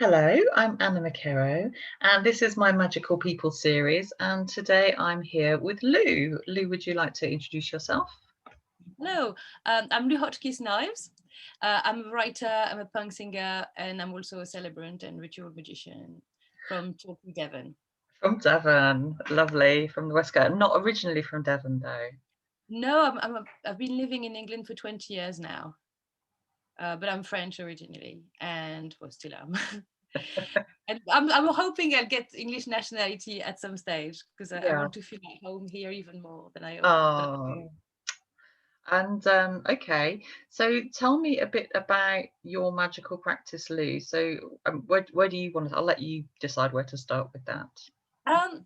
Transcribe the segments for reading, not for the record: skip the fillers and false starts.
Hello, I'm Anna McKerrow, and this is my Magical People series. And today I'm here with Lou. Lou, would you like to introduce yourself? Hello, I'm Lou Hotchkiss-Knives. I'm a writer, I'm a punk singer, and I'm also a celebrant and ritual magician from Torquay, Devon. From Devon, lovely, from the West Coast. Not originally from Devon, though. No, I've been living in England for 20 years now, but I'm French originally, and well, still am. And I'm hoping I'll get English nationality at some stage because I Yeah. want to feel at home here even more than I do. Oh, and okay. So tell me a bit about your magical practice, Lou. So where do you want to? I'll let you decide where to start with that.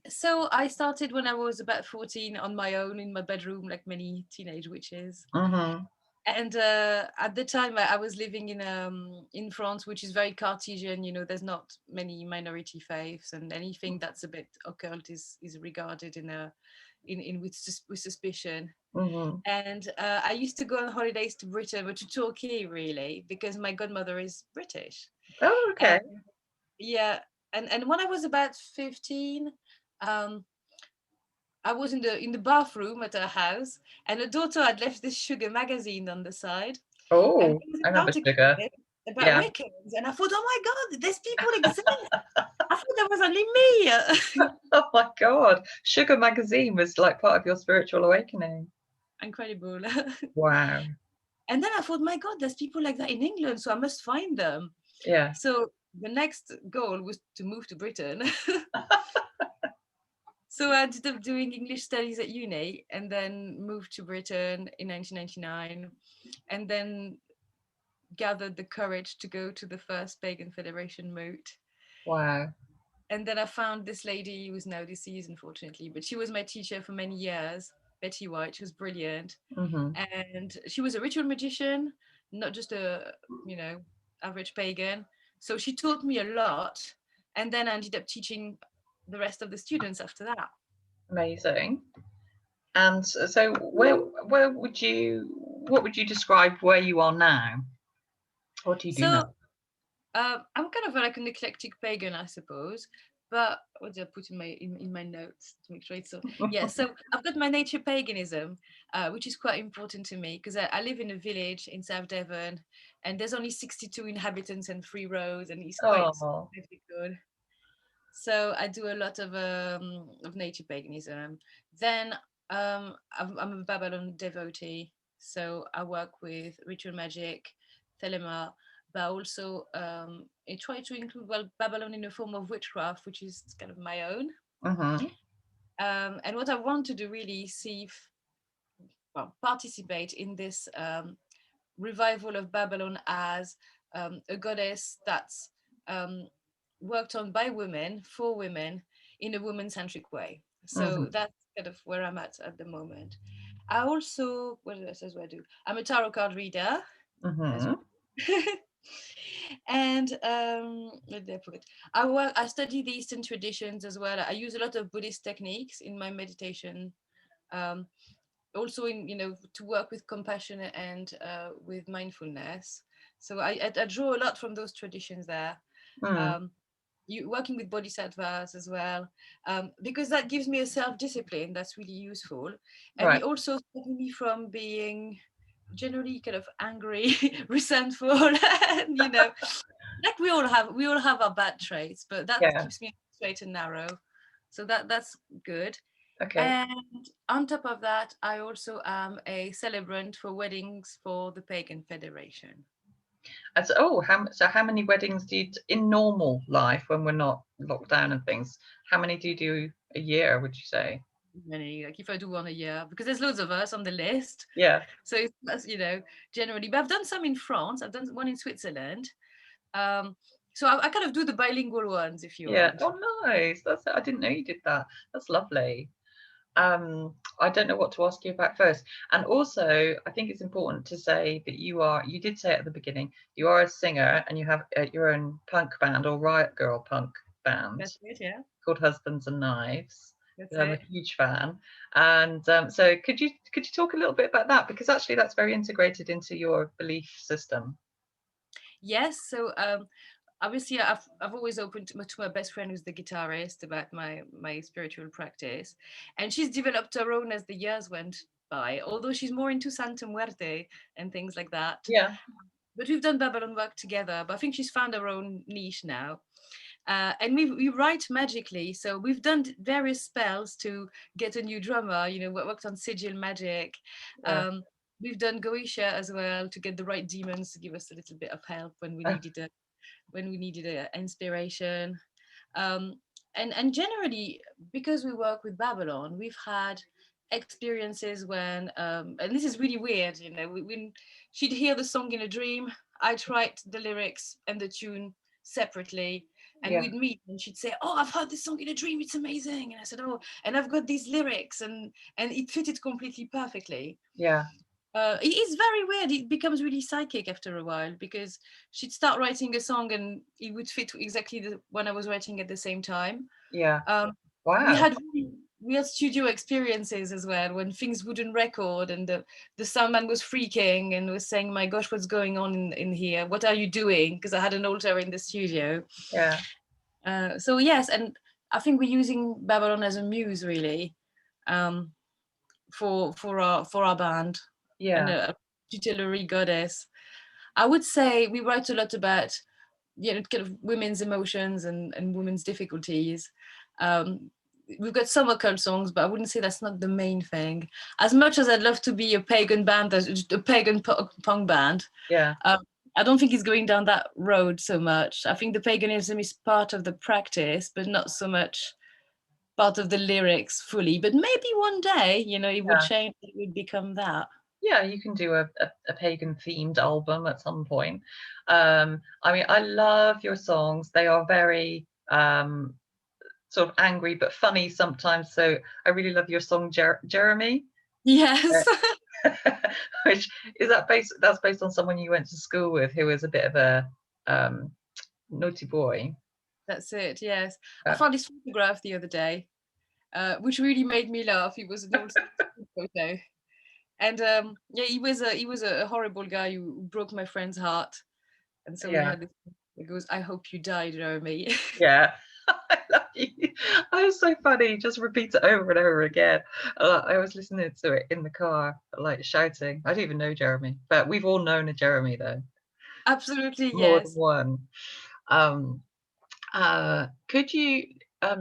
So I started when I was about 14 on my own in my bedroom, like many teenage witches. Mm-hmm. And at the time I was living in France, which is very Cartesian. There's not many minority faiths, and anything that's a bit occult is regarded in with suspicion. Mm-hmm. And I used to go on holidays to Britain, but to Torquay really, because my godmother is British. Oh, And okay. yeah, and when I was about 15, um, I was in the bathroom at her house, and her daughter had left this sugar magazine on the side, and Oh, there was I an remember article sugar. in it about Yeah. Wiccans, and I thought, oh my god, these people exist. I thought there was only me. Oh my God. Sugar magazine was like part of your spiritual awakening. Incredible. Wow. And then I thought, my god, there's people like that in England, so I must find them. Yeah. So the next goal was to move to Britain. So I ended up doing English studies at uni and then moved to Britain in 1999, and then gathered the courage to go to the first Pagan Federation moot. Wow. And then I found this lady who is now deceased, unfortunately, but she was my teacher for many years, Betty White. She was brilliant. Hmm. And she was a ritual magician, not just a, you know, average pagan. So she taught me a lot. And then I ended up teaching the rest of the students after that. Amazing. And so where would you what would you describe where you are now? What do you do now? So I'm kind of like an eclectic pagan, I suppose. But what did I put in my notes to make sure it's so? Yeah, so I've got my nature paganism, which is quite important to me because I live in a village in South Devon, and there's only 62 inhabitants and 3 roads, and it's quite Oh. good. So I do a lot of nature paganism. Then I'm a Babalon devotee, so I work with ritual magic, thelema, but also I try to include Babylon in a form of witchcraft, which is kind of my own. Hmm. And what I want to do really is see if, well, participate in this revival of Babylon as a goddess that's um, worked on by women for women in a woman-centric way. So Hmm. that's kind of where I'm at the moment. I also, what else do I do? I'm a tarot card reader as Hmm. well. And what did I put? I study the Eastern traditions as well. I use a lot of Buddhist techniques in my meditation. Um, Also in to work with compassion and with mindfulness. So I draw a lot from those traditions there. Mm. um, you working with bodhisattvas as well, because that gives me a self-discipline that's really useful, and it Right. also stops me from being generally kind of angry, resentful, and like we all have our bad traits, but that Yeah. keeps me straight and narrow. So that's good. Okay. And on top of that, I also am a celebrant for weddings for the Pagan Federation. And so, oh, how many weddings do you in normal life when we're not locked down and things? How many do you do a year? Would you say? Many, like if I do one a year, because there's loads of us on the list. Yeah. So that's generally, but I've done some in France, I've done one in Switzerland. Um, so I kind of do the bilingual ones if you Yeah. want. Oh, nice. I didn't know you did that. That's lovely. I don't know what to ask you about first. And also, I think it's important to say that you did say at the beginning, you are a singer and you have your own punk band or riot girl punk band That's it, yeah. called Husbands and Knives. That's And I'm a it. huge fan. And so could you talk a little bit about that? Because actually that's very integrated into your belief system. Yes. So obviously I've always opened to my best friend who's the guitarist about my spiritual practice, and she's developed her own as the years went by, although she's more into Santa Muerte and things like that. Yeah, But we've done Babylon work together, but I think she's found her own niche now. And we write magically, so we've done various spells to get a new drummer, worked on sigil magic. yeah. um, we've done Goisha as well to get the right demons to give us a little bit of help when we needed a inspiration. um, and generally, because we work with Babylon, we've had experiences when and this is really weird, when she'd hear the song in a dream, I'd write the lyrics and the tune separately, and Yeah, we'd meet and she'd say, oh, I've heard this song in a dream, it's amazing. And I said, oh, and I've got these lyrics, and it fitted completely perfectly. yeah, It is very weird. It becomes really psychic after a while, because she'd start writing a song and it would fit exactly when I was writing at the same time. yeah. Um, we Wow. had we had studio experiences as well when things wouldn't record, and the soundman was freaking and was saying, "My gosh, what's going on in here? What are you doing?" Because I had an altar in the studio. Yeah, So yes, and I think we're using Babylon as a muse, really, um, for our band, and yeah, a tutelary goddess. I would say we write a lot about, kind of women's emotions and women's difficulties. Um, we've got some occult songs, but I wouldn't say that's not the main thing. As much as I'd love to be a pagan band, a pagan punk band, yeah, um, I don't think it's going down that road so much. I think the paganism is part of the practice, but not so much part of the lyrics fully. But maybe one day, it would yeah. change. It would become that. Yeah, you can do a pagan themed album at some point. I mean, I love your songs. They are very sort of angry but funny sometimes. So I really love your song Jeremy. Yes. Which is that based that's based on someone you went to school with who was a bit of a um, naughty boy. That's it. Yes, I Uh, found his photograph the other day, which really made me laugh. He was an old photo, and yeah, he was a horrible guy who broke my friend's heart, and so we yeah, had this. It goes, "I hope you die, Jeremy." yeah. I love you. I was so funny. Just repeat it over and over again. I was listening to it in the car, like shouting. I don't even know Jeremy, but we've all known a Jeremy though, Absolutely, more than yes. one. Um, could you,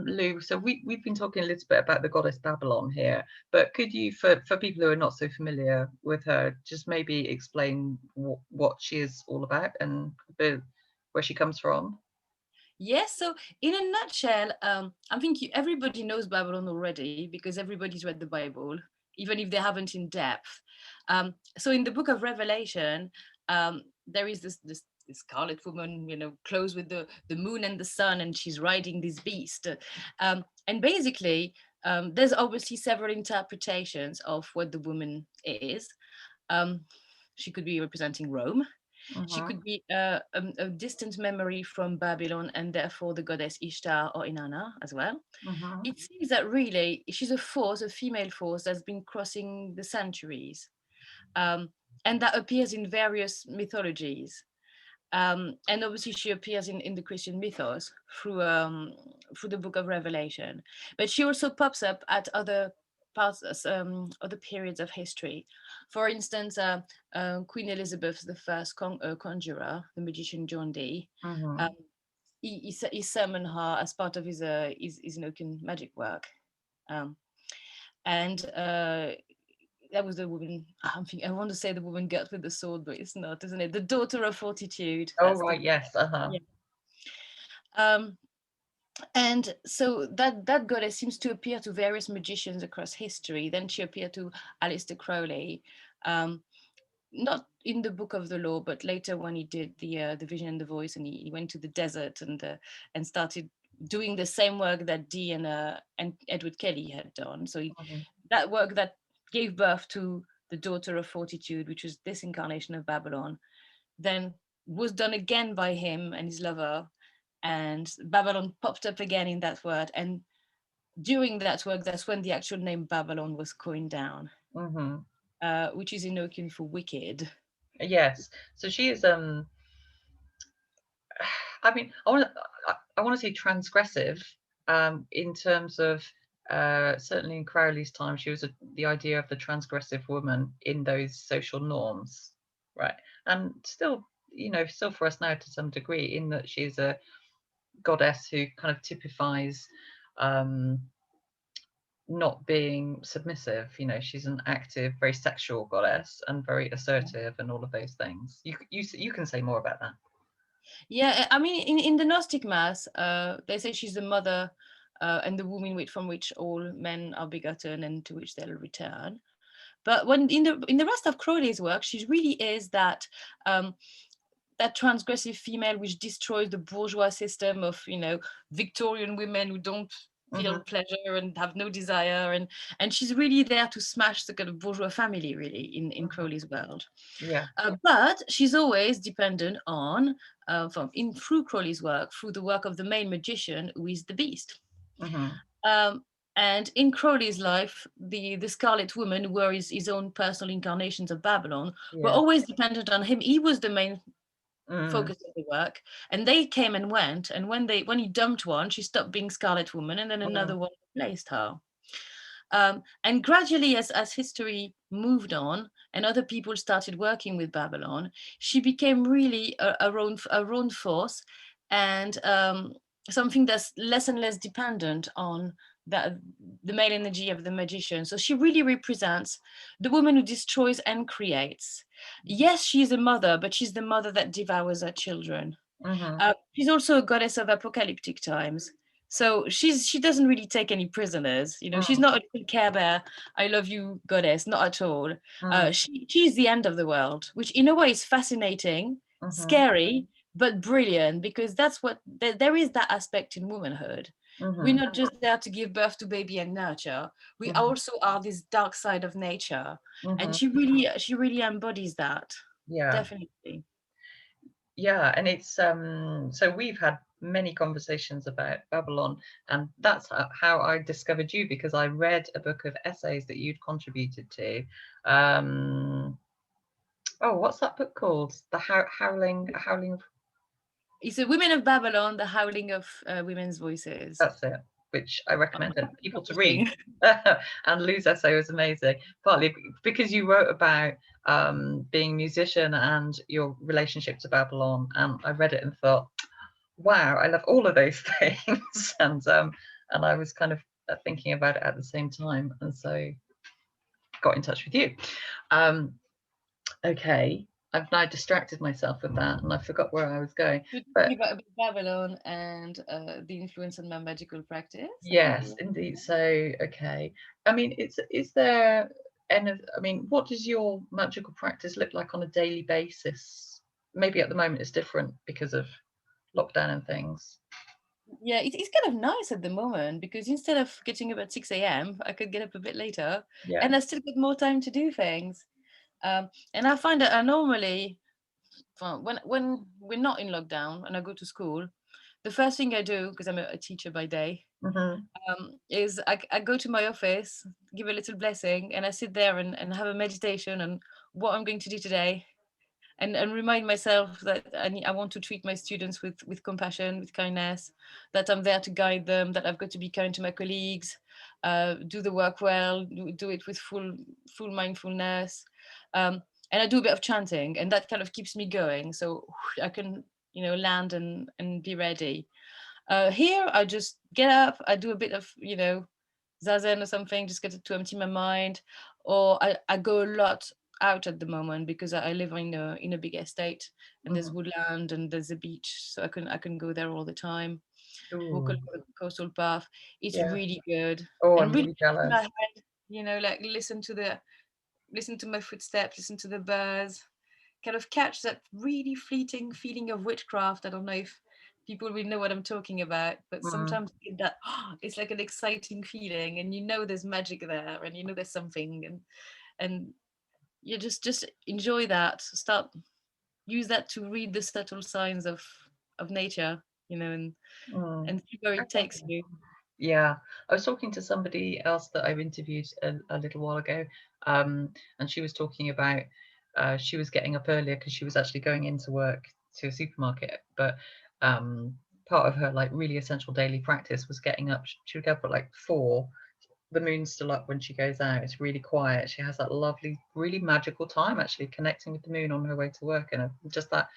Lou, so we've been talking a little bit about the goddess Babylon here, but could you, for people who are not so familiar with her, just maybe explain what she is all about and where she comes from? Yes, so in a nutshell, I think everybody knows Babylon already because everybody's read the Bible, even if they haven't in depth. So in the book of Revelation, there is this Scarlet Woman, clothed with the moon and the sun, and she's riding this beast. And basically, there's obviously several interpretations of what the woman is. Um, she could be representing Rome. She Mm-hmm, could be a distant memory from Babylon, and therefore the goddess Ishtar or Inanna as well. mm-hmm, It seems that really she's a force, a female force that's been crossing the centuries, um, and that appears in various mythologies. And obviously, she appears in the Christian mythos through the Book of Revelation. But she also pops up at other parts, other periods of history. For instance, Queen Elizabeth the First conjurer, the magician John Dee, mm-hmm. um, he summoned her as part of his Inocan magic work. Um, and that was the woman. I want to say the woman got with the sword, but it's not, isn't it? The daughter of fortitude. Oh, That's the right, yes, uh-huh. yeah. Um, and so that goddess seems to appear to various magicians across history. Then she appeared to Aleister Crowley, um, not in the Book of the Law, but later when he did the Vision and the Voice, and he went to the desert and started doing the same work that Dee and Edward Kelly had done. So Mm-hmm, that work that gave birth to the Daughter of Fortitude, which was this incarnation of Babylon, then was done again by him and his lover, and Babylon popped up again in that word. And during that work, that's when the actual name Babylon was coined down, mm-hmm. which is Enochian for wicked. Yes. So she is I mean, I want to say transgressive, in terms of, certainly in Crowley's time, she was the idea of the transgressive woman in those social norms, right? And still, still for us now to some degree, in that she's a goddess who kind of typifies, um, not being submissive. She's an active, very sexual goddess and very assertive and all of those things. You can say more about that. Yeah, I mean, in the Gnostic Mass, they say she's the mother and the womb from which all men are begotten and to which they'll return. But when in the rest of Crowley's work, she really is um, that transgressive female which destroys the bourgeois system of Victorian women who don't feel Hmm. pleasure and have no desire, and she's really there to smash the kind of bourgeois family really in Hmm. Crowley's world. Yeah. But she's always dependent on through Crowley's work, through the work of the main magician who is the beast. Hmm. um, and in Crowley's life, the Scarlet Women, who were his own personal incarnations of Babylon, were Yeah. always dependent on him. He was the main Mm. focus of the work, and they came and went. And when he dumped one, she stopped being Scarlet Woman, and then Mm. another one replaced her. And gradually, as history moved on and other people started working with Babylon, she became really a own force, and something that's less and less dependent on the male energy of the magician. So she really represents the woman who destroys and creates. Yes, she's a mother, but she's the mother that devours her children. Mhm. She's also a goddess of apocalyptic times. So she doesn't really take any prisoners. She's Mm. not a little Care Bear, I love you goddess, not at all. Mm. She's the end of the world, which in a way is fascinating, Mhm. scary, but brilliant, because that's what there is that aspect in womanhood. We're Mhm. not just there to give birth to baby and nurture. We Mhm. also are this dark side of nature, and Mhm. she really embodies that. Yeah. Definitely. Yeah, and it's so we've had many conversations about Babylon, and that's how I discovered you, because I read a book of essays that you'd contributed to. Um, oh, what's that book called? The Howling of. It's a Women of Babylon, the howling of women's voices. That's it, which I recommend people to read. Publishing. And Lou's essay was amazing, partly because you wrote about being a musician and your relationship to Babylon, and I read it and thought, wow, I love all of those things. And I was kind of thinking about it at the same time, and so got in touch with you. Um, okay, I've now distracted myself with that, and I forgot where I was going. You're But talking about Babylon and the influence on my magical practice. yes, indeed. So, okay. I mean, is there any, I mean, what does your magical practice look like on a daily basis? Maybe at the moment it's different because of lockdown and things. Yeah, it's kind of nice at the moment because instead of getting up at 6 a.m., I could get up a bit later Yeah. and I still got more time to do things. And I find that I normally, when we're not in lockdown and I go to school, the first thing I do, because I'm a teacher by day, Hmm. is I go to my office, give a little blessing, and I sit there and have a meditation on what I'm going to do today, and remind myself that I want to treat my students with compassion, with kindness, that I'm there to guide them, that I've got to be kind to my colleagues, do the work well, do it with full mindfulness. And I do a bit of chanting, and that kind of keeps me going. So I can, land and be ready. Here, I just get up, I do a bit of, zazen or something, just get to empty my mind. Or I go a lot out at the moment because I live in a big estate, and there's Hmm. woodland and there's a beach, so I can go there all the time. Walk Ooh, along the coastal path. It's yeah. really good, Oh, and I'm really really in my jealous. head, like listen to my footsteps, listen to the birds, kind of catch that really fleeting feeling of witchcraft. I don't know if people will know what I'm talking about, but Mm. sometimes you get that it's like an exciting feeling, and there's magic there, and there's something, and you just enjoy that. Start use that to read the subtle signs of nature, and Mm. see where it takes you. Yeah, I was talking to somebody else that I've interviewed a little while ago, and she was talking about she was getting up earlier because she was actually going into work to a supermarket, but part of her like really essential daily practice was getting up. She would get up at like 4. The moon's still up when she goes out. It's really quiet. She has that lovely, really magical time actually connecting with the moon on her way to work, and just that,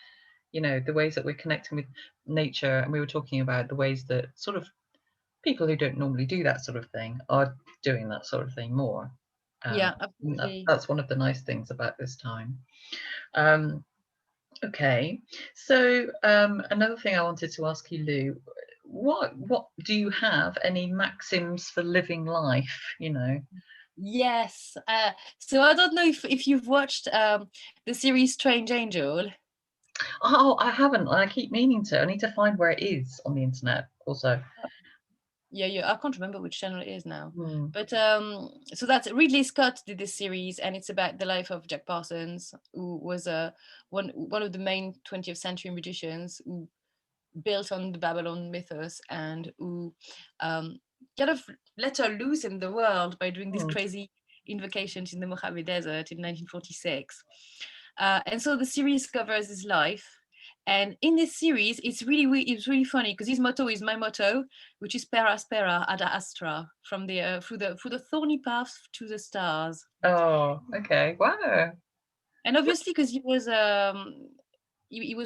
the ways that we're connecting with nature. And we were talking about the ways that sort of people who don't normally do that sort of thing are doing that sort of thing more. Yeah, absolutely. That's one of the nice things about this time. Um, okay, so another thing I wanted to ask you, Lou, what do you have any maxims for living life? Yes. So I don't know if you've watched the series Strange Angel. Oh, I haven't. I keep meaning to. I need to find where it is on the internet. Also, Yeah, I can't remember which channel it is now. hmm. But so that's Ridley Scott did this series, and it's about the life of Jack Parsons, who was one of the main 20th century magicians who built on the Babylon mythos, and who kind of let her loose in the world by doing these Hmm. crazy invocations in the Mojave Desert in 1946. And so the series covers his life. And in this series, it's really funny because his motto is my motto, which is "Spera spera ad astra," from the through the thorny path to the stars. Oh, okay. Wow. And obviously, because he was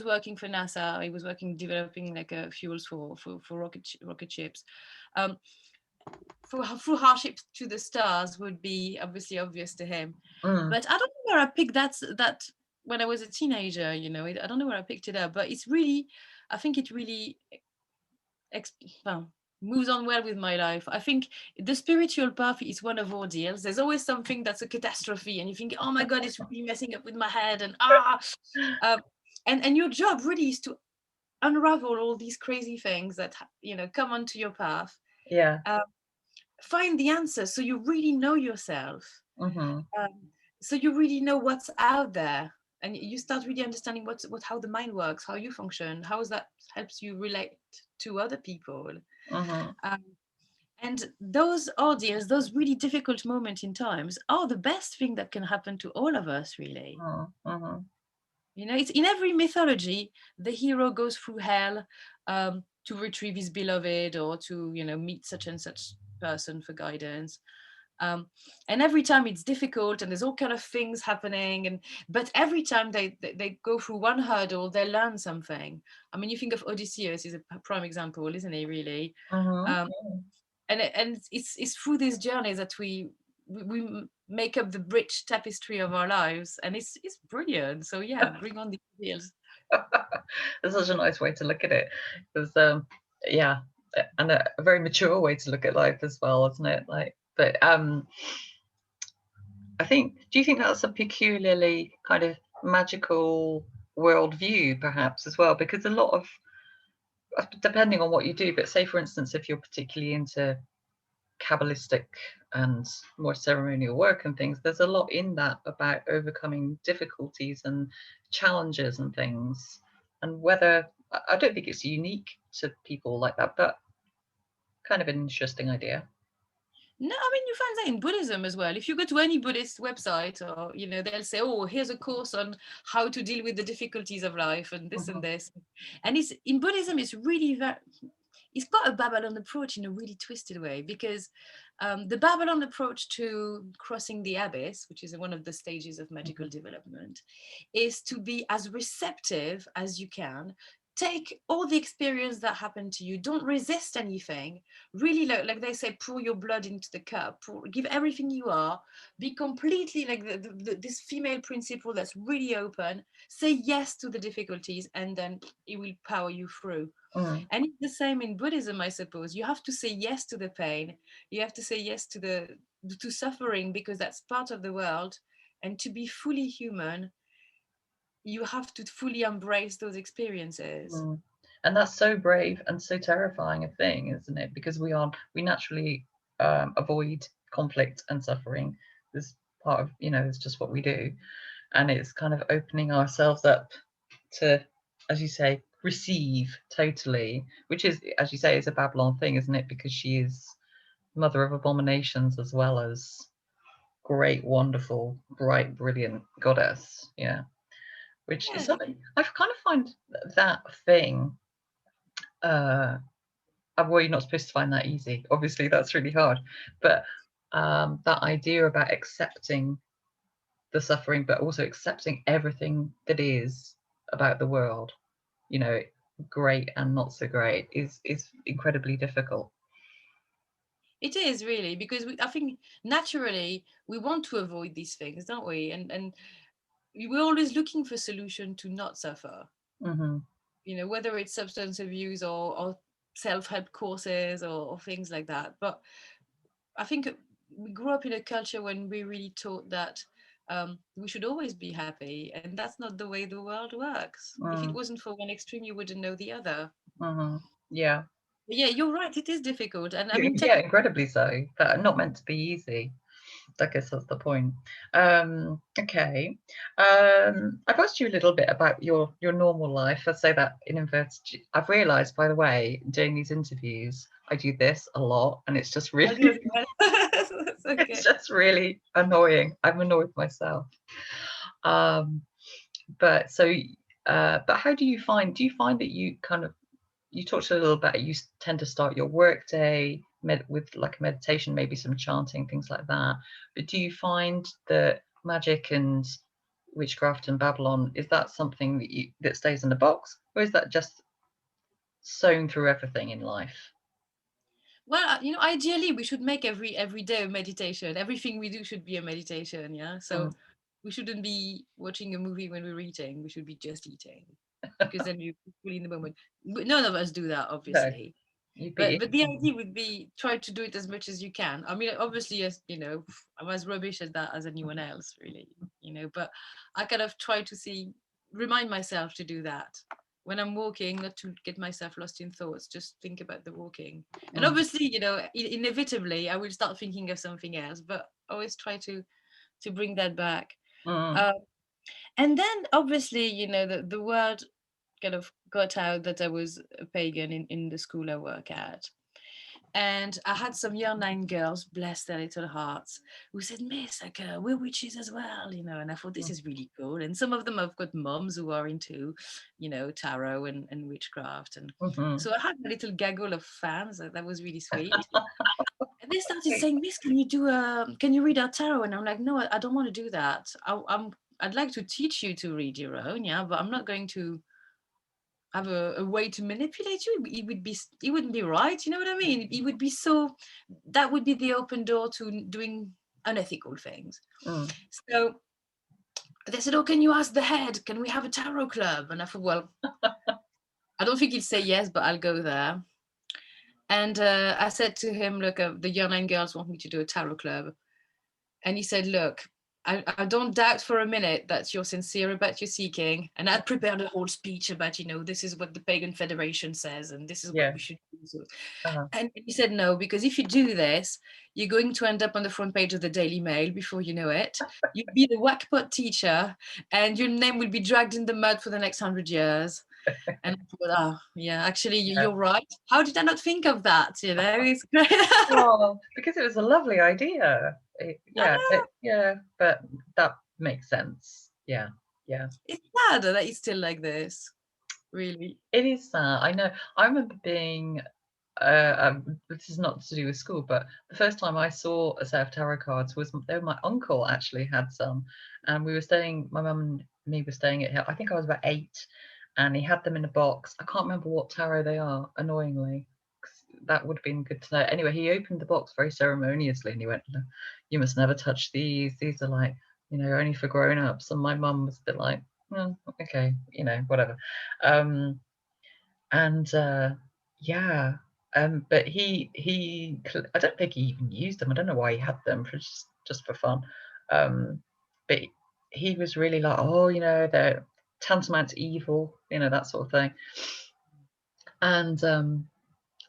working for NASA. He was working developing like fuels for rocket ships. Um, through hardships to the stars would be obviously obvious to him. Mm, But I don't know where I picked that when I was a teenager. I don't know where I picked it up. But it's really, I think it really ex- well, moves on well with my life. I think the spiritual path is one of ordeals. There's always something that's a catastrophe, and you think, oh my god, it's really messing up with my head, and um, and your job really is to unravel all these crazy things that come onto your path. yeah. Uh, Find the answer so you really know yourself. Mm-hmm. Um, so you really know what's out there, and you start really understanding what how the mind works, how you function, how that helps you relate to other people. Mm-hmm. Um, and those ordeals, those really difficult moments in times, are the best thing that can happen to all of us, really. Mm-hmm. It's in every mythology, the hero goes through hell to retrieve his beloved, or to meet such and such person for guidance. And every time it's difficult, and there's all kind of things happening, but every time they go through one hurdle, they learn something. I mean, you think of Odysseus is a prime example, isn't he? Really. Um, Mm-hmm. and it's through these journeys that we make up the rich tapestry of our lives, and it's brilliant. So yeah, bring on the deals. That's such a nice way to look at it. Because yeah, and a very mature way to look at life as well, isn't it? Like, but I think, do you think that's a peculiarly kind of magical worldview, perhaps, as well? Because a lot of, depending on what you do, but say for instance, if you're particularly into Kabbalistic and more ceremonial work and things, there's a lot in that about overcoming difficulties and challenges and things. And whether, I don't think it's unique to people like that, but kind of an interesting idea. No, I mean, you find that in Buddhism as well. If you go to any Buddhist website, or they'll say, "Oh, here's a course on how to deal with the difficulties of life and this and Mhm, this." And it's in Buddhism, it's really very, it's got a Babylon approach in a really twisted way, because the Babylon approach to crossing the abyss, which is one of the stages of magical mhm, development, is to be as receptive as you can. Take all the experience that happened to you. Don't resist anything. Really, like they say, pour your blood into the cup. Give everything you are. Be completely like this female principle that's really open. Say yes to the difficulties, and then it will power you through. mm, And it's the same in Buddhism, I suppose. You have to say yes to the pain. You have to say yes to to suffering, because that's part of the world. And to be fully human, you have to fully embrace those experiences. mm. And that's so brave and so terrifying a thing, isn't it? Because we naturally avoid conflict and suffering. This part of, it's just what we do. And it's kind of opening ourselves up to, as you say, receive totally, which is, as you say, is a Babylon thing, isn't it? Because she is mother of abominations as well as great, wonderful, bright, brilliant goddess. Yeah, which is Yeah, something I kind of find that thing. uh, well, you're not supposed to find that easy. Obviously, that's really hard. But that idea about accepting the suffering, but also accepting everything that is about the world, you know, great and not so great, is incredibly difficult. It is really because I think naturally we want to avoid these things, don't we? And we're always looking for solution to not suffer. Hmm. Whether it's substance abuse or self-help courses or things like that. But I think we grew up in a culture when we really taught that we should always be happy, and that's not the way the world works. If it Mm, wasn't for one extreme, you wouldn't know the other. hmm. Yeah. But yeah, you're right. It is difficult, and I mean, Yeah, incredibly so. But not meant to be easy. I guess that's the point. Okay. I've asked you a little bit about your normal life. I say that in inverted. I've realised, by the way, doing these interviews, I do this a lot, and it's just I do as really, well. That's it's okay. just really annoying. I'm annoyed myself. Um, but so, but how do you find? Do you find that you kind of, you talked a little about, you tend to start your work day with like a meditation, maybe some chanting, things like that. But do you find that magic and witchcraft and Babylon, is that something that stays in the box, or is that just sewn through everything in life? Well, ideally, we should make every day a meditation. Everything we do should be a meditation. Yeah. So Mm, we shouldn't be watching a movie when we're eating. We should be just eating, because then we're fully in the moment. But none of us do that, no, obviously. you'd be But the idea would be try to do it as much as you can. I mean, obviously, as I'm as rubbish at that as anyone else, really. But I kind of try to remind myself to do that when I'm walking, not to get myself lost in thoughts. Just think about the walking, and mm, obviously, inevitably, I will start thinking of something else. But always try to bring that back. mm, Uh, and then, obviously, the word kind of got out that I was a pagan in the school I work at. And I had some year nine girls, bless their little hearts, who said, Miss, like, we're witches as well, and I thought this mm, is really cool. And some of them have got moms who are into, tarot and witchcraft. And mhm. so I had a little gaggle of fans. That was really sweet. And they started saying, Miss, can you read our tarot? And I'm like, no, I don't want to do that. I'd like to teach you to read your own, yeah, but I'm not going to have a way to manipulate you. It wouldn't be right, you know what I mean? It would be so, that would be the open door to doing unethical things. Mm. So they said, oh, can you ask the head, can we have a tarot club? And I thought, well, I don't think he'd say yes, but I'll go there. And I said to him, look, the young nine girls want me to do a tarot club. And he said, look, I don't doubt for a minute that you're sincere about your seeking. And I'd prepared a whole speech about, this is what the Pagan Federation says, and this is what Yeah. we should do. So, Uh-huh. and he said, no, because if you do this, you're going to end up on the front page of the Daily Mail before you know it. You'll be the whackpot teacher, and your name will be dragged in the mud for the next 100 years. And I thought, oh, yeah, actually, Yeah. you're right. How did I not think of that? It's great. Well, because it was a lovely idea. Yeah, yeah, but that makes sense. Yeah, yeah. It's sad that it's still like this, really. It is sad. I know. I remember being, this is not to do with school, but the first time I saw a set of tarot cards was, my uncle actually had some, and we were staying, my mum and me were staying at, I think I was about 8, and he had them in a box. I can't remember what tarot they are, annoyingly. 'Cause that would have been good to know. Anyway, he opened the box very ceremoniously and he went, "No, you must never touch these. These are like, only for grown-ups." And my mum was a bit like, "Oh, okay, whatever." Um, and yeah, but I don't think he even used them. I don't know why he had them, for just for fun. But he was really like, oh, they're tantamount to evil, that sort of thing. And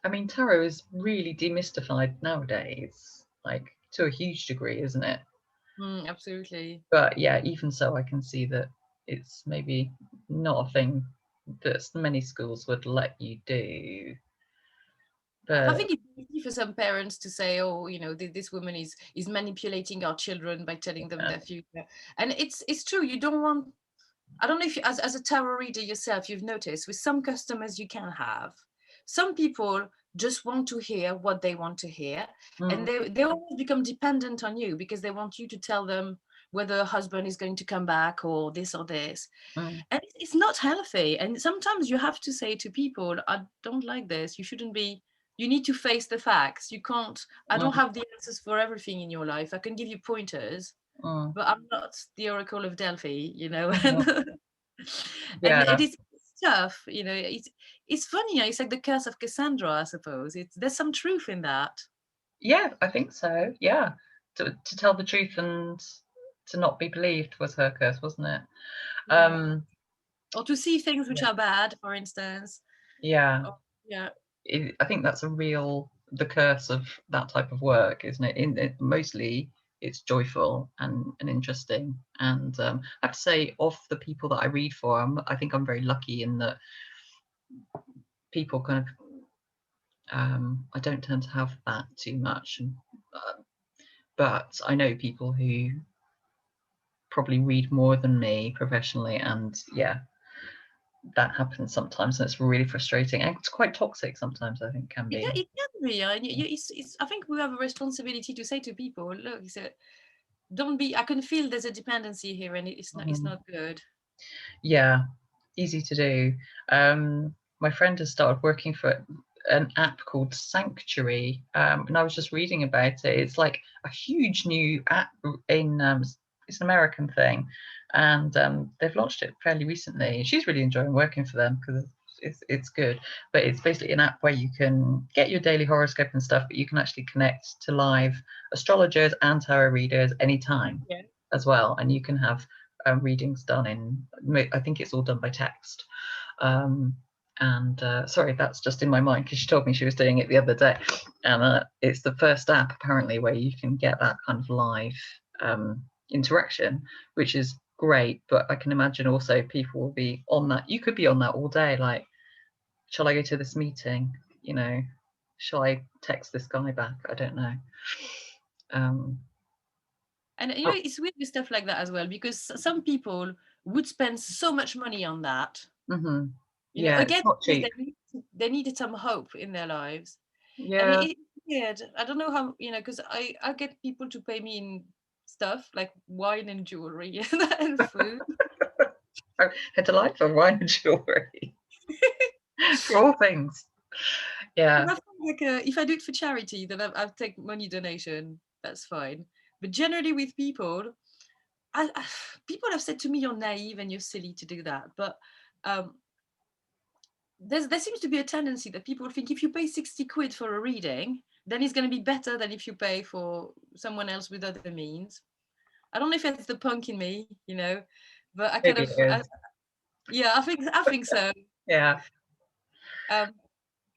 I mean, tarot is really demystified nowadays, like to a huge degree, isn't it? Absolutely. But yeah, even so, I can see that it's maybe not a thing that many schools would let you do. I But think it's easy for some parents to say, "Oh, this woman is manipulating our children by telling them their future," and it's true. You don't want. I don't know if as a tarot reader yourself, you've noticed with some customers you can have, some people just want to hear what they want to hear, and Mm, they always become dependent on you because they want you to tell them whether a husband is going to come back or this. mm, And it's not healthy. And sometimes you have to say to people, I don't like this. You shouldn't be, you need to face the facts. You can't, I don't mm, have the answers for everything in your life. I can give you pointers, mm, but I'm not the Oracle of Delphi, you know. mhm. And Yeah. it is tough, you know. It's funny, it's like the curse of Cassandra, I suppose. It's there's some truth in that. Yeah, I think so. Yeah. To tell the truth and to not be believed was her curse, wasn't it? Yeah. Um, Or to see things which yeah. are bad, for instance. Yeah. Or, yeah. I think that's the curse of that type of work, isn't it? Mostly it's joyful and interesting. And I have to say, of the people that I read for, I think I'm very lucky in that people kind of, I don't tend to have that too much. But I know people who probably read more than me professionally, and yeah, that happens sometimes, and it's really frustrating and it's quite toxic sometimes. I think can be. It can be. And it's, I think we have a responsibility to say to people, look, don't be, I can feel there's a dependency here and it's Mhm. not good. Yeah, easy to do. My friend has started working for an app called Sanctuary, and I was just reading about it. It's like a huge new app in it's an American thing, and they've launched it fairly recently. She's really enjoying working for them because it's good. But it's basically an app where you can get your daily horoscope and stuff, but you can actually connect to live astrologers and tarot readers anytime Yeah. as well, and you can have readings done in, I think it's all done by text. And sorry, that's just in my mind because she told me she was doing it the other day. And it's the first app apparently where you can get that kind of live interaction, which is great. But I can imagine also people will be on that. You could be on that all day. Like, shall I go to this meeting? You know, shall I text this guy back? I don't know. Um, And you know, oh, it's weird with stuff like that as well, because some people would spend so much money on that. mm-hmm. You know, Yeah, it's again, not because cheap. they needed some hope in their lives. And Yeah. it's weird. I don't know how, you know, because I get people to pay me in stuff like wine and jewelry and food. A delightful wine and jewellery for all things. And Yeah. I feel like if I do it for charity, then I'll take money donation. That's fine. But generally, with people, I people have said to me, "You're naive and you're silly to do that." But um, there seems to be a tendency that people think if you pay 60 quid for a reading, then it's going to be better than if you pay for someone else with other means. I don't know if it's the punk in me, you know, but I kind Maybe of, it is. yeah, I think so. Yeah. Um,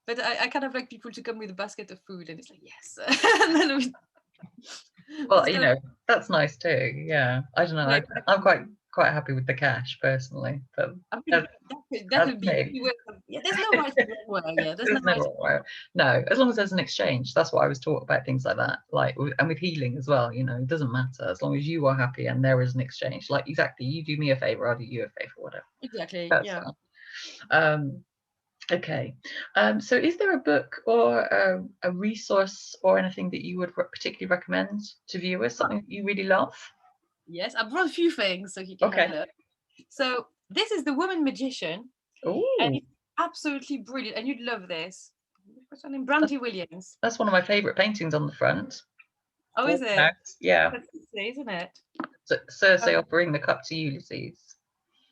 but I kind of like people to come with a basket of food, and it's like yes, and then we Well, start. that's nice too. Yeah. I don't know. Yeah, I'm exactly. quite happy with the cash personally, but I that's, mean, that that's could be me. two ways yeah, there's no right or wrong way. Yeah, there's no There's right. never no, as long as there's an exchange. That's what I was taught about things like that. Like, and with healing as well, it doesn't matter as long as you are happy and there is an exchange. Like, exactly, you do me a favor, I'll do you a favor, whatever. Exactly. That's Yeah. fine. Okay. So is there a book or a resource or anything that you would particularly recommend to viewers? Something that you really love? Yes, I brought a few things so you can have a Okay. look. So this is the Woman Magician, and Oh, it's absolutely brilliant. And you'd love this. What's her name? Brandy Williams. that's one of my favorite paintings on the front. Oh, is Walking it? out. Yeah. That's it, isn't it? So, Cersei Um, offering the cup to Ulysses.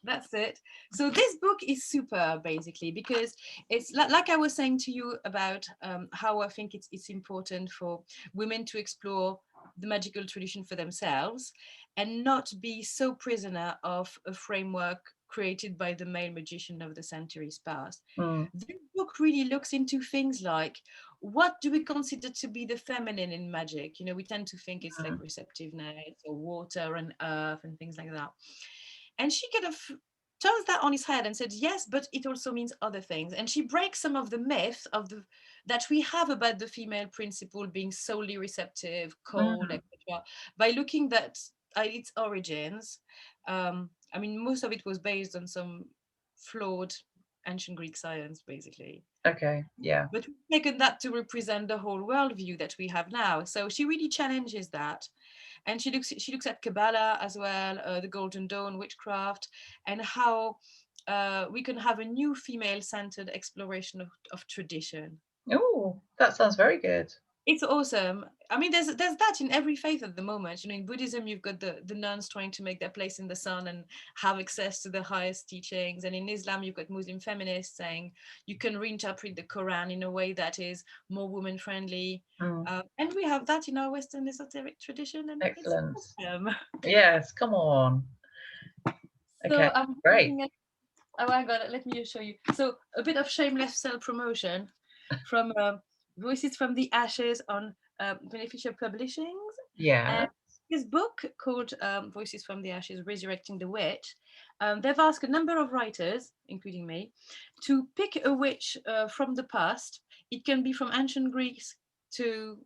That's it. So this book is super basically because it's like I was saying to you about how I think it's important for women to explore the magical tradition for themselves and not be so prisoner of a framework created by the male magician of the centuries past. Mm, This book really looks into things like what do we consider to be the feminine in magic? You know, we tend to think it's like mm, receptiveness or water and earth and things like that. And she kind of turns that on his head and said, yes, but it also means other things. And she breaks some of the myths of the that we have about the female principle being solely receptive, cold, mm, etc., by looking at its origins. I mean, most of it was based on some flawed ancient Greek science, basically. Okay. Yeah. But we've taken that to represent the whole worldview that we have now. So she really challenges that, and she looks at Kabbalah as well, the Golden Dawn, witchcraft, and how we can have a new female-centered exploration of tradition. Oh, that sounds very good. It's awesome. I mean, there's that in every faith at the moment. You know, in Buddhism, you've got the nuns trying to make their place in the sun and have access to the highest teachings. And in Islam, you've got Muslim feminists saying you can reinterpret the Quran in a way that is more woman friendly. Mm, And we have that in our Western esoteric tradition, and it's excellent. awesome. Yes, come on. Okay, So I'm great. looking at. Oh, hang on, let me just show you. So a bit of shameless self promotion from Voices from the Ashes on Beneficial Publishings. Yeah. And his book called Voices from the Ashes, Resurrecting the Witch. They've asked a number of writers, including me, to pick a witch from the past. It can be from ancient Greeks to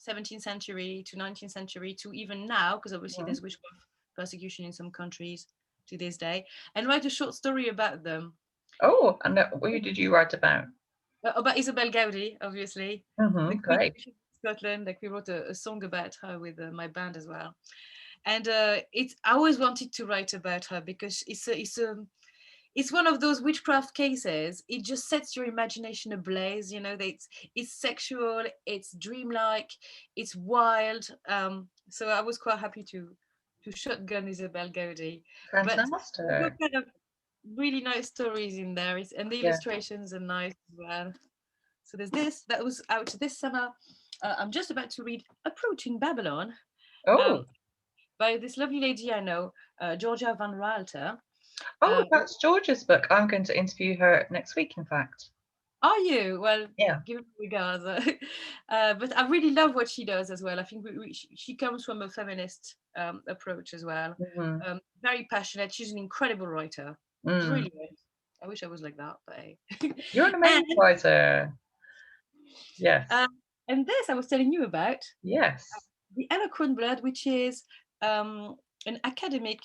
17th century to 19th century to even now, because obviously Mm. there's witchcraft persecution in some countries to this day, and write a short story about them. Oh, and who did you write about? About Isabel Gowdy, obviously, the Queen Great. of Scotland. Like we wrote a song about her with my band as well, and it's I always wanted to write about her because it's one of those witchcraft cases. It just sets your imagination ablaze. You know, it's sexual, it's dreamlike, it's wild. So I was quite happy to shotgun Isabel Gowdy, but Fantastic. kind of really nice stories in there, and the Yeah. illustrations are nice as well. So there's this that was out this summer. I'm just about to read Approaching Babylon Oh, um, by this lovely lady I know, Georgia Van Raalter. oh, Uh, that's George's book. I'm going to interview her next week, in fact. are you? Well, Yeah. give her regards. But I really love what she does as well. I think she comes from a feminist approach as well. Hmm. Very passionate. She's an incredible writer. Mm. Brilliant. I wish I was like that, but hey. You're an and amazing writer. Yes. um, and this I was telling you about. Yes. The Eloquent Blood, which is an academic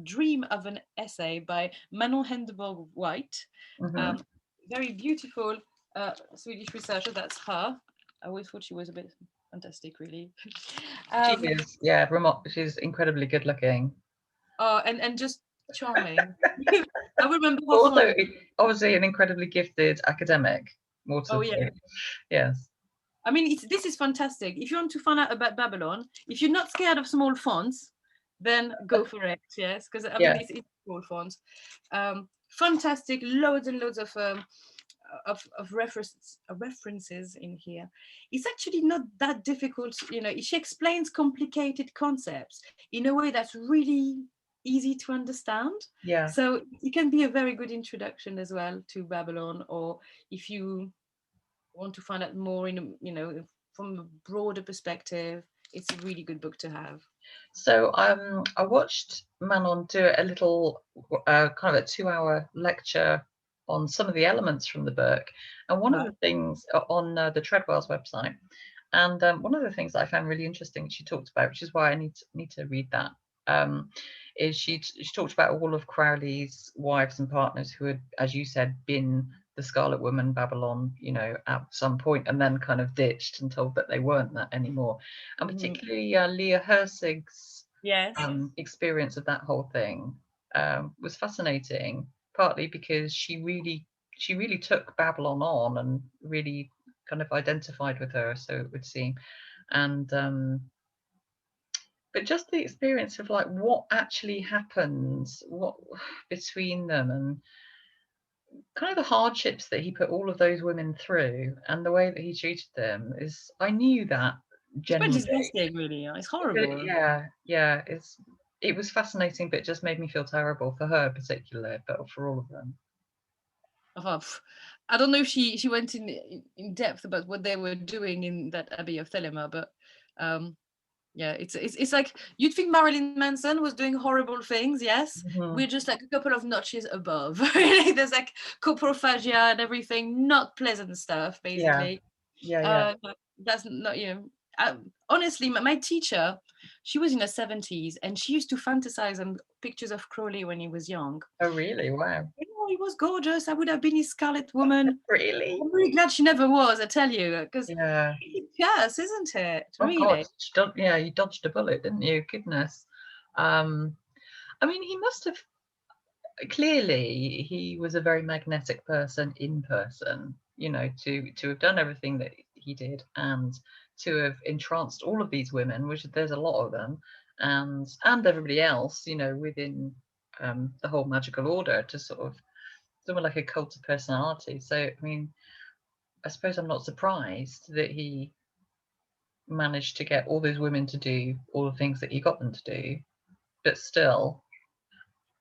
dream of an essay by Manon Hendeborg White. Hmm. Um, Very beautiful Swedish researcher. That's her. I always thought she was a bit fantastic, really. She um, is, yeah, she's incredibly good looking. and just charming. I remember her Also, song. obviously, an incredibly gifted academic. More to Oh the yeah. point. Yes. I mean, this is fantastic. If you want to find out about Babylon, if you're not scared of small fonts, then go for it. Yes, because I mean, Yeah. it's small fonts. Fantastic, loads and loads of references in here. It's actually not that difficult. You know, she explains complicated concepts in a way that's really easy to understand. Yeah. So it can be a very good introduction as well to Babylon, or if you want to find out more from a broader perspective, it's a really good book to have. So I watched Manon do a little kind of a 2-hour lecture on some of the elements from the book, and one of the things on the Treadwell's website, and one of the things that I found really interesting she talked about, which is why I need to read that, is she talked about all of Crowley's wives and partners who had, as you said, been the Scarlet Woman, Babalon, at some point, and then kind of ditched and told that they weren't that anymore. And particularly Leah Hersig's Yes. experience of that whole thing was fascinating, partly because she really took Babylon on and really kind of identified with her, so it would seem. And but just the experience of like what actually happens, what between them, and kind of the hardships that he put all of those women through, and the way that he treated them is, I knew that It's quite genuinely. disgusting, really. It's horrible. Yeah, it was fascinating, but it just made me feel terrible for her particularly, but for all of them. I don't know if she went in depth about what they were doing in that Abbey of Thelema, but um, yeah, it's like you'd think Marilyn Manson was doing horrible things. Yes, Mhm. we're just like a couple of notches above. There's like coprophagia and everything, not pleasant stuff, Yeah, basically. yeah. That's not honestly, my teacher, she was in her 70s and she used to fantasize on pictures of Crowley when he was young. Oh, really? Wow. oh, he was gorgeous. I would have been his Scarlet Woman. Really? I'm really glad she never was, I tell you, because Yeah. yes, isn't it? Oh God, Really? yeah, you dodged a bullet, didn't you? Goodness. Um, I mean, he must have clearly he was a very magnetic person in person, you know, to have done everything that he did and to have entranced all of these women, which there's a lot of them, and everybody else, you know, within the whole magical order to sort of someone like a cult of personality. So I mean, I suppose I'm not surprised that he managed to get all those women to do all the things that he got them to do, but still.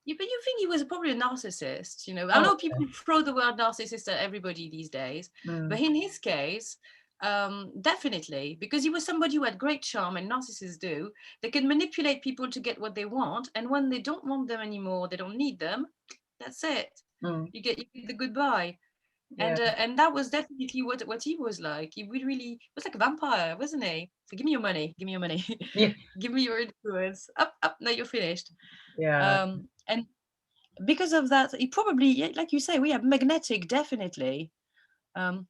Yeah, but you think he was probably a narcissist, you know? I Oh, know people throw the word narcissist at everybody these days, but in his case, definitely, because he was somebody who had great charm, and narcissists do. They can manipulate people to get what they want, and when they don't want them anymore, they don't need them. That's it. mm, You get the goodbye, yeah, and that was definitely what he was like. He would really was like a vampire, wasn't he? So give me your money, give me your money, yeah, give me your influence. Up, now you're finished. yeah. And because of that, he probably, yeah, like you say, we have magnetic, definitely. Um,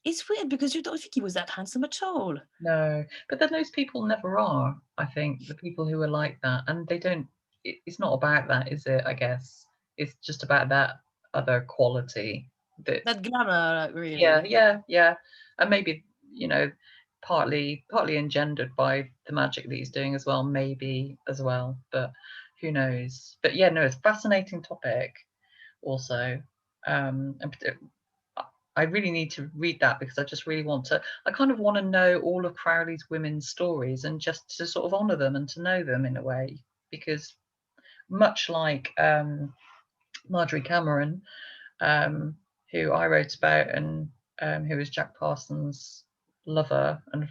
it's weird because you don't think he was that handsome at all. No, but then those people never are. I think the people who are like that, and they don't. It's not about that, is it? I guess it's just about that other quality. That That glamour, like, yeah, really. yeah, yeah, and maybe you know, partly engendered by the magic that he's doing as well, maybe as well. But who knows? But yeah, no, it's a fascinating topic. Also, and I really need to read that because I just really want to. I kind of want to know all of Crowley's women's stories and just to sort of honour them and to know them in a way, because much like Marjorie Cameron, um, who I wrote about and who was Jack Parsons' lover, and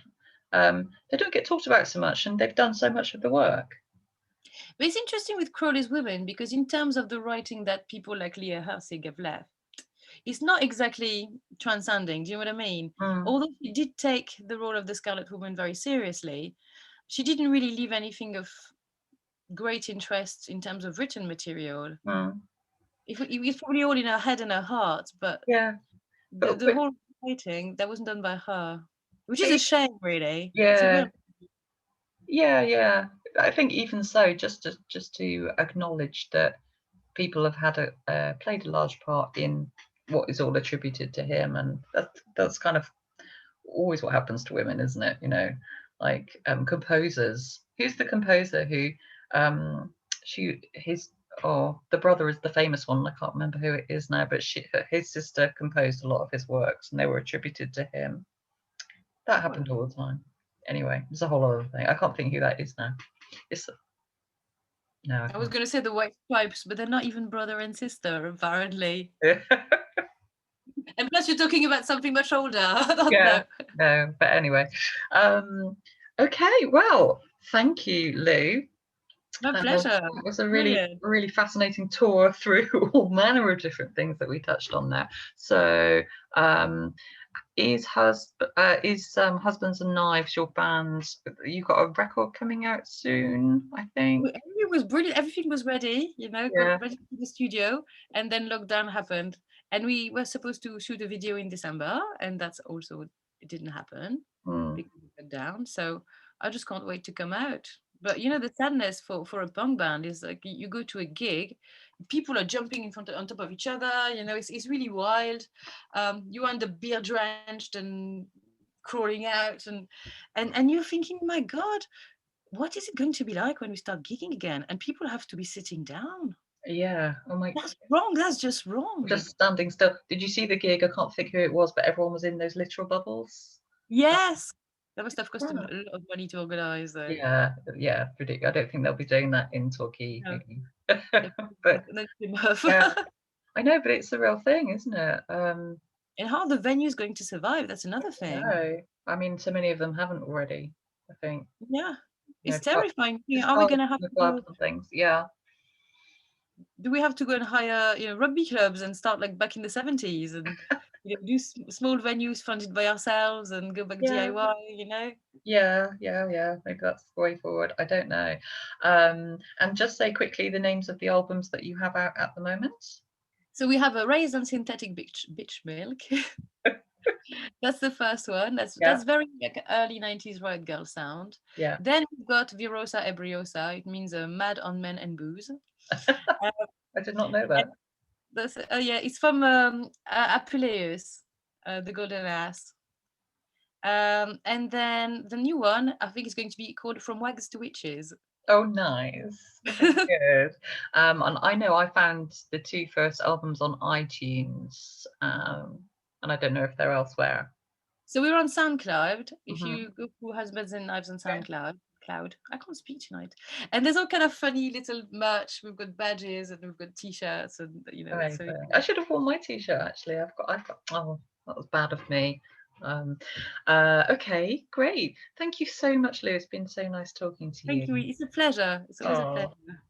they don't get talked about so much, and they've done so much of the work. But it's interesting with Crowley's women because, in terms of the writing that people like Leah Hersig have left, it's not exactly transcending. Do you know what I mean? Mm, Although she did take the role of the Scarlet Woman very seriously, she didn't really leave anything of great interest in terms of written material. mm, It's probably all in her head and her heart, but yeah, the whole writing that wasn't done by her, which is a but shame, really. It's a yeah, real. yeah, yeah. I think even so, just to acknowledge that people have had played a large part in what is all attributed to him, and that's kind of always what happens to women, isn't it? You know, like composers. Who's the composer who she his oh the brother is the famous one. I can't remember who it is now, but his sister composed a lot of his works, and they were attributed to him. That happened all the time. Anyway, it's a whole other thing. I can't think who that is now. It's no, I I was can't. going to say the White Stripes, but they're not even brother and sister, apparently. And plus, you're talking about something much older. I don't Yeah, know. no, but anyway. Um, okay, well, thank you, Lou. My pleasure. That was a really, Brilliant. really fascinating tour through all manner of different things that we touched on there. So, um, Husbands and Knives your band? You got a record coming out soon, I think. Everything was brilliant. Everything was ready, got Yeah. ready for the studio, and then lockdown happened. And we were supposed to shoot a video in December, and that's also it didn't happen Mm, because of lockdown. So I just can't wait to come out. But the sadness for a punk band is like you go to a gig, people are jumping in front on top of each other. It's really wild. You end up beer drenched and crawling out, and you're thinking, my God, what is it going to be like when we start gigging again and people have to be sitting down? yeah. Oh my, That's wrong. That's just wrong. just standing still. Did you see the gig? I can't think who it was, but everyone was in those literal bubbles. Yes. That must have cost a Yeah. lot of money to organize, though. Yeah, yeah, ridiculous. I don't think they'll be doing that in Torquay No, again. that's But enough. yeah, I know, but it's a real thing, isn't it? And how the venue is going to survive, that's another thing. No, I mean, so many of them haven't already. I think, Yeah. you know, It's terrifying. Are we discarded going to from have the to, clubs and things. Yeah, do we have to go and hire, rugby clubs and start like back in the 70s and, do small venues funded by ourselves and go back yeah, DIY? yeah. Maybe that's the way forward. I don't know. And just say quickly the names of the albums that you have out at the moment. So we have a raised on synthetic bitch milk. That's the first one. Yeah, That's very like early 90s riot girl sound. yeah. Then we've got Virosa Ebriosa. It means mad on men and booze. Uh, I did not know and that. yeah, it's from Apuleius, the golden ass. And then the new one, I think, is going to be called From Wags to Witches. Oh, nice. Very good. And I know I found the 2 first albums on iTunes, and I don't know if they're elsewhere. So we're on SoundCloud. If Mhm. you go through Husbands and Knives on Okay. Cloud, I can't speak tonight. And there's all kind of funny little merch. We've got badges and we've got t-shirts, and so Amazing. I should have worn my T-shirt actually. I've got, oh, that was bad of me. Um, okay, great. Thank you so much, Lou. It's been so nice talking to thank you. you. It's a pleasure. It's always a Oh, pleasure.